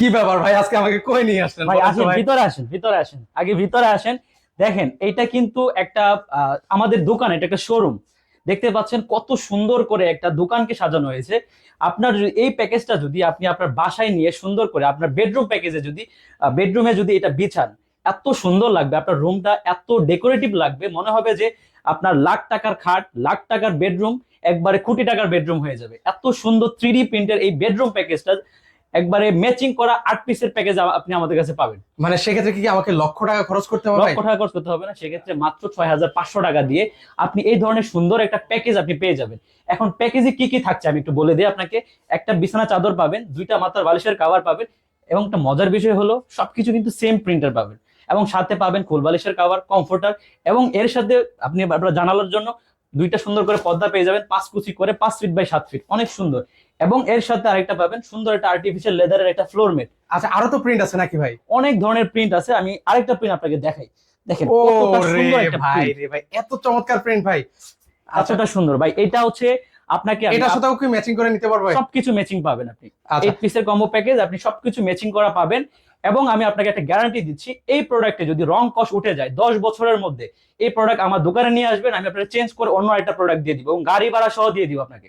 কি ব্যাপার ভাই, আজকে আমাকে কই নিয়ে আসলেন ভাই বলেন তো আসেন, ভাই। ভিতরে আসেন, ভিতরে আসেন, আগে ভিতরে আসেন। দেখেন এইটা কিন্তু একটা আমাদের দোকান, এটা একটা শোরুম। দেখতে পাচ্ছেন কত সুন্দর করে একটা দোকানকে সাজানো হয়েছে। আপনার এই প্যাকেজটা যদি আপনি আপনার বাসায় নিয়ে সুন্দর করে আপনার বেডরুম প্যাকেজে যদি বেডরুমে যদি এটা বিছান, এত সুন্দর লাগবে, আপনার রুমটা এত ডেকোরেটিভ লাগবে, মনে হবে যে আপনার লাখ টাকার খাট, লাখ টাকার বেডরুম একবারে কোটি টাকার বেডরুম হয়ে যাবে। এত সুন্দর 3D প্রিন্টের এই বেডরুম প্যাকেজটা একবারে ম্যাচিং করা 8 পিসের প্যাকেজ আপনি আমাদের কাছে পাবেন। মানে সেক্ষেত্রে কি আমাকে লক্ষ টাকা খরচ করতে হবে ভাই? লক্ষ টাকা খরচ করতে হবে না, সেক্ষেত্রে মাত্র 6,500 টাকা দিয়ে আপনি এই ধরনের সুন্দর একটা প্যাকেজ আপনি পেয়ে যাবেন। এখন প্যাকেজে কি কি থাকছে আমি একটু বলে দিই আপনাকে। একটা বিছানা চাদর পাবেন, দুইটা মাথার বালিশের কভার পাবেন, এবং একটা মজার বিষয় হলো সবকিছু কিন্তু সেম প্রিন্টার পাবেন, এবং সাথে পাবেন ফুল বালিশের কভার, কমফোর্টার, এবং এর সাথে আপনি আপনার জানালার জন্য দুইটা সুন্দর করে পর্দা পেয়ে যাবেন, 5 কুচি করে, 5 ফিট বাই 7 ফিট, অনেক সুন্দর। এবং এর সাথে আরেকটা পাবেন সুন্দর একটা আর্টিফিশিয়াল লেদারের একটা ফ্লোর ম্যাট। আচ্ছা, আরো তো প্রিন্ট আছে নাকি ভাই? অনেক ধরনের প্রিন্ট আছে, আমি আরেকটা প্রিন্ট আপনাকে দেখাই। দেখেন ও কতটা রে সুন্দর একটা ভাই, প্রিন্ট, রে ভাই, এত চমৎকার প্রিন্ট ভাই। আচ্ছা, এতটা সুন্দর ভাই। এটা হচ্ছে আপনাকে এটার সাথেও কি ম্যাচিং করে নিতে পারবো ভাই? সবকিছু ম্যাচিং পাবেন আপনি। আচ্ছা। 8 পিসের কম্বো প্যাকেজ, আপনি সবকিছু ম্যাচিং করা পাবেন। এবং আমি আপনাকে একটা গ্যারান্টি দিচ্ছি, এই প্রোডাক্টে যদি রং কস উঠে যায় 10 বছরের মধ্যে, এই প্রোডাক্ট আমার দোকানে নিয়ে আসবেন, আমি আপনাকে চেঞ্জ করে অন্য একটা প্রোডাক্ট দিয়ে দিব, এবং গাড়ি ভাড়া সহ দিয়ে দিব আপনাকে।